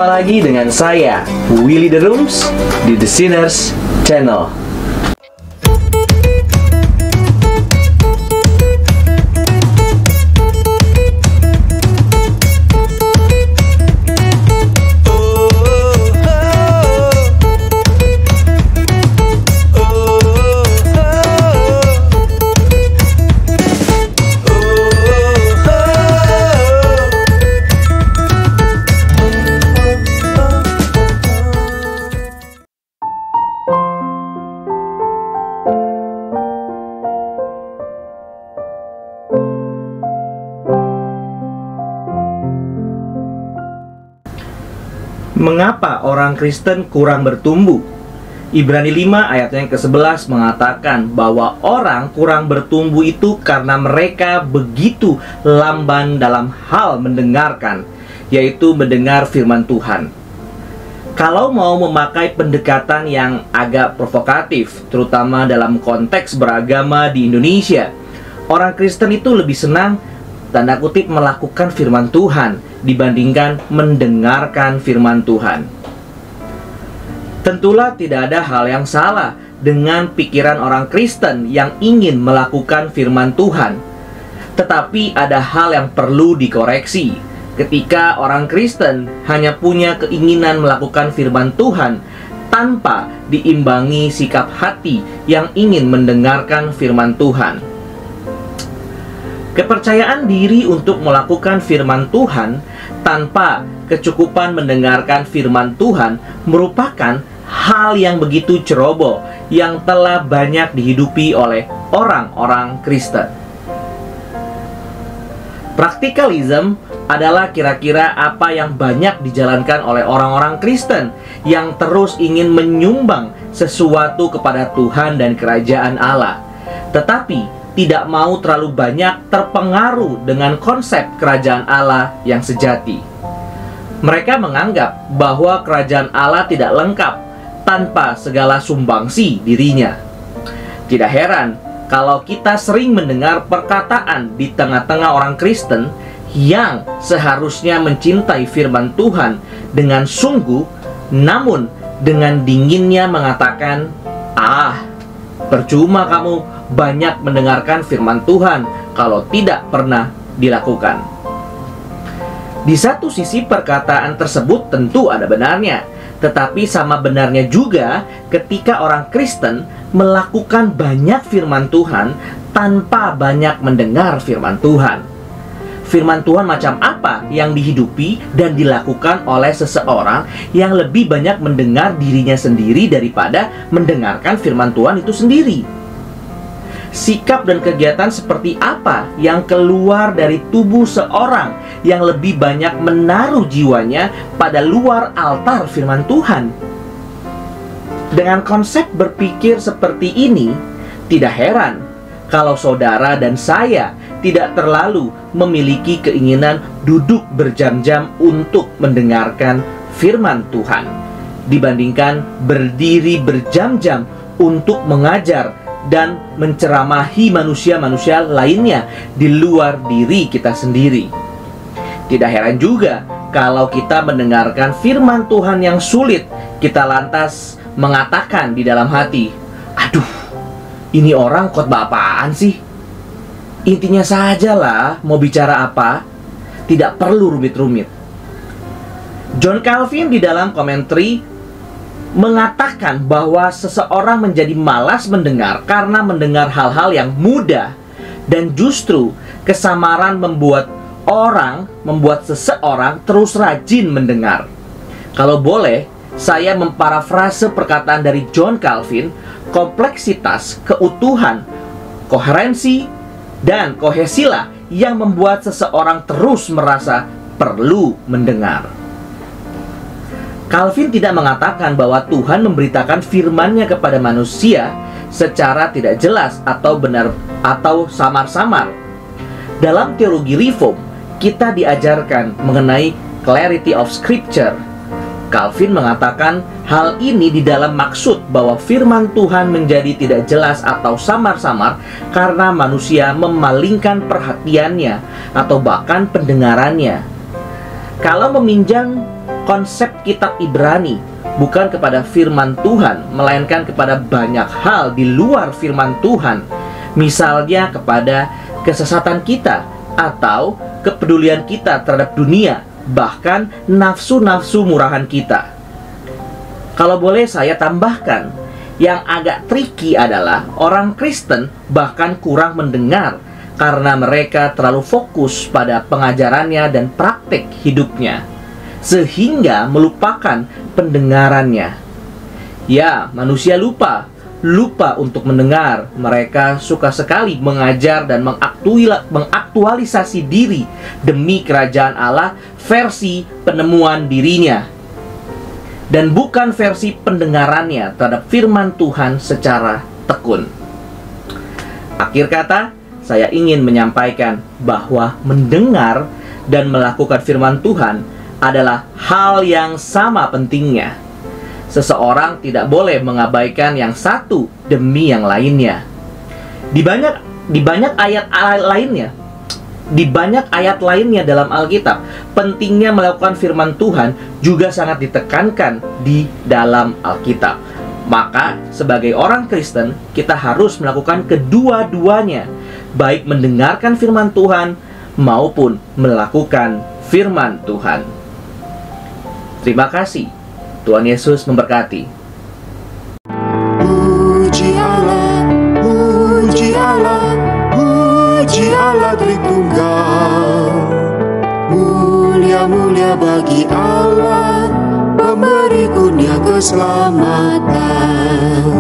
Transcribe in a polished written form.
Jumpa lagi dengan saya, Willy The Rooms, di The Sinners Channel. Mengapa orang Kristen kurang bertumbuh? Ibrani 5 ayatnya yang ke-11 mengatakan bahwa orang kurang bertumbuh itu karena mereka begitu lamban dalam hal mendengarkan, yaitu mendengar firman Tuhan. Kalau mau memakai pendekatan yang agak provokatif, terutama dalam konteks beragama di Indonesia, orang Kristen itu lebih senang, tanda kutip, melakukan firman Tuhan dibandingkan mendengarkan firman Tuhan. Tentulah tidak ada hal yang salah dengan pikiran orang Kristen yang ingin melakukan firman Tuhan. Tetapi ada hal yang perlu dikoreksi ketika orang Kristen hanya punya keinginan melakukan firman Tuhan tanpa diimbangi sikap hati yang ingin mendengarkan firman Tuhan. Kepercayaan diri untuk melakukan firman Tuhan tanpa kecukupan mendengarkan firman Tuhan merupakan hal yang begitu ceroboh yang telah banyak dihidupi oleh orang-orang Kristen. Praktikalisme adalah kira-kira apa yang banyak dijalankan oleh orang-orang Kristen yang terus ingin menyumbang sesuatu kepada Tuhan dan kerajaan Allah, tetapi tidak mau terlalu banyak terpengaruh dengan konsep kerajaan Allah yang sejati. Mereka menganggap bahwa kerajaan Allah tidak lengkap tanpa segala sumbangsi dirinya. Tidak heran kalau kita sering mendengar perkataan di tengah-tengah orang Kristen yang seharusnya mencintai firman Tuhan dengan sungguh, namun dengan dinginnya mengatakan, percuma kamu banyak mendengarkan firman Tuhan kalau tidak pernah dilakukan. Di satu sisi perkataan tersebut tentu ada benarnya, tetapi sama benarnya juga ketika orang Kristen melakukan banyak firman Tuhan tanpa banyak mendengar firman Tuhan. Firman Tuhan macam apa yang dihidupi dan dilakukan oleh seseorang yang lebih banyak mendengar dirinya sendiri daripada mendengarkan firman Tuhan itu sendiri? Sikap dan kegiatan seperti apa yang keluar dari tubuh seorang yang lebih banyak menaruh jiwanya pada luar altar firman Tuhan? Dengan konsep berpikir seperti ini, tidak heran kalau saudara dan saya tidak terlalu memiliki keinginan duduk berjam-jam untuk mendengarkan firman Tuhan, dibandingkan berdiri berjam-jam untuk mengajar dan menceramahi manusia-manusia lainnya di luar diri kita sendiri. Tidak heran juga kalau kita mendengarkan firman Tuhan yang sulit, kita lantas mengatakan di dalam hati, "Aduh, ini orang khotbah apaan sih? Intinya sajalah mau bicara apa, tidak perlu rumit-rumit." John Calvin di dalam komentari mengatakan bahwa seseorang menjadi malas mendengar karena mendengar hal-hal yang mudah, dan justru kesamaran membuat seseorang terus rajin mendengar. Kalau boleh, saya memparafrase perkataan dari John Calvin, kompleksitas, keutuhan, koherensi, dan kohesilah yang membuat seseorang terus merasa perlu mendengar. Calvin tidak mengatakan bahwa Tuhan memberitakan firman-Nya kepada manusia secara tidak jelas atau benar atau samar-samar. Dalam teologi Reform, kita diajarkan mengenai clarity of Scripture. Calvin mengatakan hal ini di dalam maksud bahwa firman Tuhan menjadi tidak jelas atau samar-samar karena manusia memalingkan perhatiannya atau bahkan pendengarannya. Kalau meminjam konsep kitab Ibrani bukan kepada firman Tuhan, melainkan kepada banyak hal di luar firman Tuhan. Misalnya kepada kesesatan kita atau kepedulian kita terhadap dunia, bahkan nafsu-nafsu murahan kita. Kalau boleh saya tambahkan, yang agak tricky adalah orang Kristen bahkan kurang mendengar karena mereka terlalu fokus pada pengajarannya dan praktik hidupnya, sehingga melupakan pendengarannya. Ya, manusia lupa untuk mendengar. Mereka suka sekali mengajar dan mengaktualisasi diri demi kerajaan Allah versi penemuan dirinya, dan bukan versi pendengarannya terhadap firman Tuhan secara tekun. Akhir kata, saya ingin menyampaikan bahwa mendengar dan melakukan firman Tuhan adalah hal yang sama pentingnya. Seseorang tidak boleh mengabaikan yang satu demi yang lainnya. Di banyak ayat lainnya dalam Alkitab, pentingnya melakukan firman Tuhan juga sangat ditekankan di dalam Alkitab. Maka sebagai orang Kristen, kita harus melakukan kedua-duanya, baik mendengarkan firman Tuhan maupun melakukan firman Tuhan. Terima kasih. Tuhan Yesus memberkati. Puji Allah, puji Allah, puji Allah Tritunggal. Mulia-mulia bagi Allah, pemberi kurnia keselamatan.